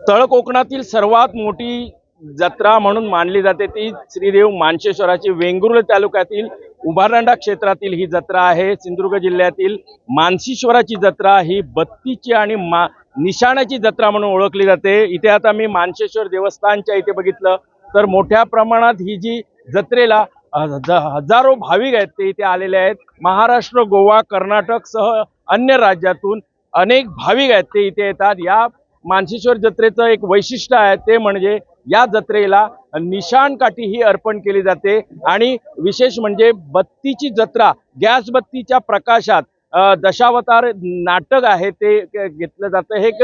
तळ कोकणातील सर्वात मोठी जत्रा म्हणून मानली जाते ती श्रीदेव मानशेश्वराची वेंगुर्ला तालुक्यातील उभारंडा क्षेत्रातील ही जत्रा आहे। सिंधुदुर्ग जिल्ह्यातील मानशेश्वराची जत्रा ही बत्तीची आणि निशाणाची जत्रा म्हणून ओळखली जाते। इथे आता मी मानशेश्वर देवस्थानच्या इथे बघितलं तर मोठ्या प्रमाणात ही जी जत्रेला हजारो भाविक आहेत ते इथे आलेले आहेत। महाराष्ट्र, गोवा, कर्नाटक सह अन्य राज्यातून अनेक भाविक आहेत ते इथे येतात। या मानशेश्वर जत्रेचं एक वैशिष्ट्य आहे ते म्हणजे या जत्रेला निशाण काठी ही अर्पण केली जाते आणि विशेष म्हणजे बत्तीची जत्रा, गॅस बत्तीच्या प्रकाशात दशावतार नाटक आहे ते घेतलं जातं। हे एक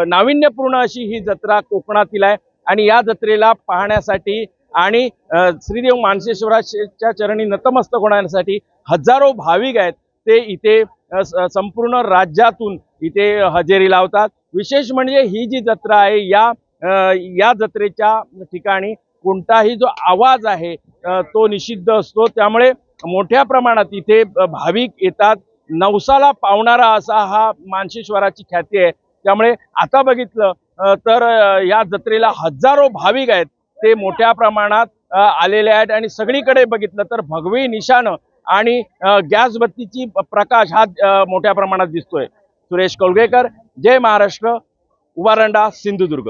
नाविन्यपूर्ण अशी ही जत्रा कोकणातील आहे आणि या जत्रेला पाहण्यासाठी आणि श्रीदेव मानशेश्वराच्या चरणी नतमस्तक होण्यासाठी हजारो भाविक आहेत ते इथे संपूर्ण राज्यातून इथे हजेरी लावतात। विशेष म्हणजे ही जी जत्रा आहे या जत्रेच्या ठिकाणी कोणताही जो आवाज आहे तो निषिद्ध असतो, त्यामुळे मोठ्या प्रमाणात इथे भाविक येतात। नवसाला पावणारा असा हा मानशेश्वराची ख्याती आहे। त्यामुळे आता बघितलं तर या जत्रेला हजारो भाविक आहेत ते मोठ्या प्रमाणात आलेले आहेत आणि सगळीकडे बघितलं तर भगवी निशाण आणि गॅस बत्तीची प्रकाश हा मोठ्या प्रमाणात दिसतोय। सुरेश कौलगेकर, जय महाराष्ट्र, उभारंडा, सिंधुदुर्ग।